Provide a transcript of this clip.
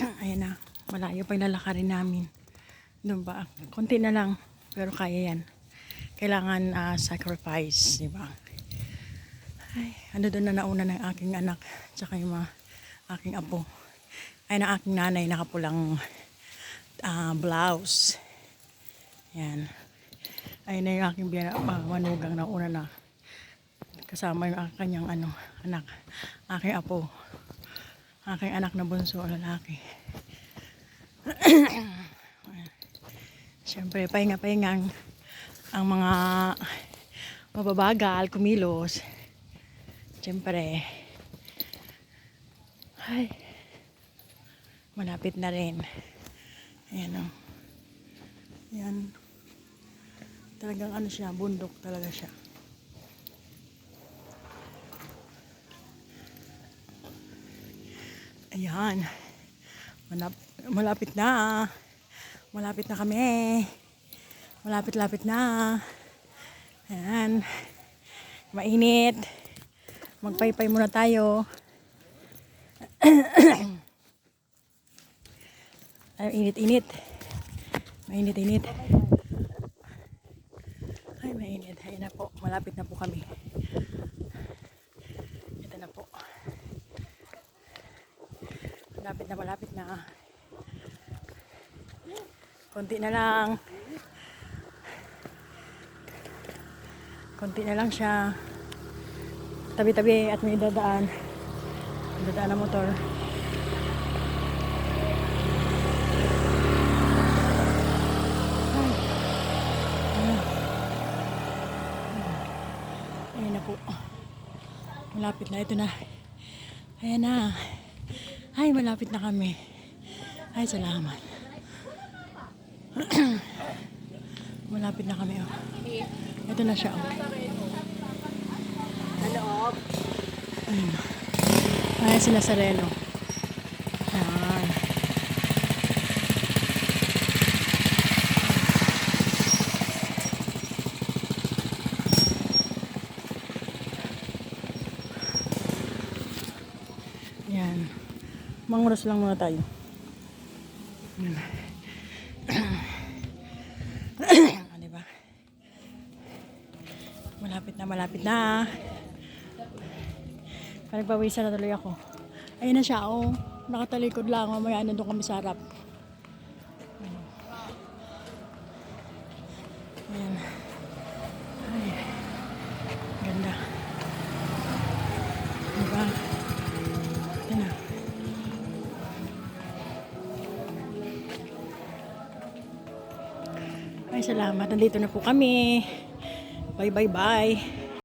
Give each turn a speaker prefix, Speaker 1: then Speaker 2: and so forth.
Speaker 1: Ayan na, malayo pa yung lalakarin namin. Doon ba? Konti na lang, pero kaya yan. Kailangan sacrifice, di ba? Ay, ano doon na nauna ng aking anak, tsaka yung mga aking apo. Ay, na aking nanay, nakapulang blouse. Yan. Ay na yung aking manugang na una na. Kasama yung kanyang anak. Aking apo. Aking anak na bunso, lalaki. Siyempre, pahinga-pahinga ang mga mababagal, kumilos. Siyempre, ay, malapit na rin. Ayan o. Ayan. Talagang ano siya, bundok talaga siya. Ayan. Malapit na. Malapit na kami. Malapit-lapit na. Ayan. Mainit. Magpaypay muna tayo. Ay, init-init. Mainit-init. Ay, mainit. Ayan na po. Malapit na po kami. Ito na po. Malapit na. Konti na lang. Konti na lang siya. Tabi-tabi at may dadaan. Dadaan na motor. Ayan na po. Malapit na. Ito na. Ayan na. Ay, malapit na kami. Ay, salamat. Malapit na kami. Oh. Ito na siya. Oh.
Speaker 2: Hello.
Speaker 1: Ayun. Ayan si Nazareno. Ayan. Ayan. Manguras lang muna tayo. Diba? Malapit na. Nagpawisan na tuloy ako. Ayun na siya, oh. Nakatalikod lang. Mamaya nandun kami sa harap. Ayan. Ay. Ganda. Diba? Ito na. Ay, salamat. Nandito na po kami. Bye.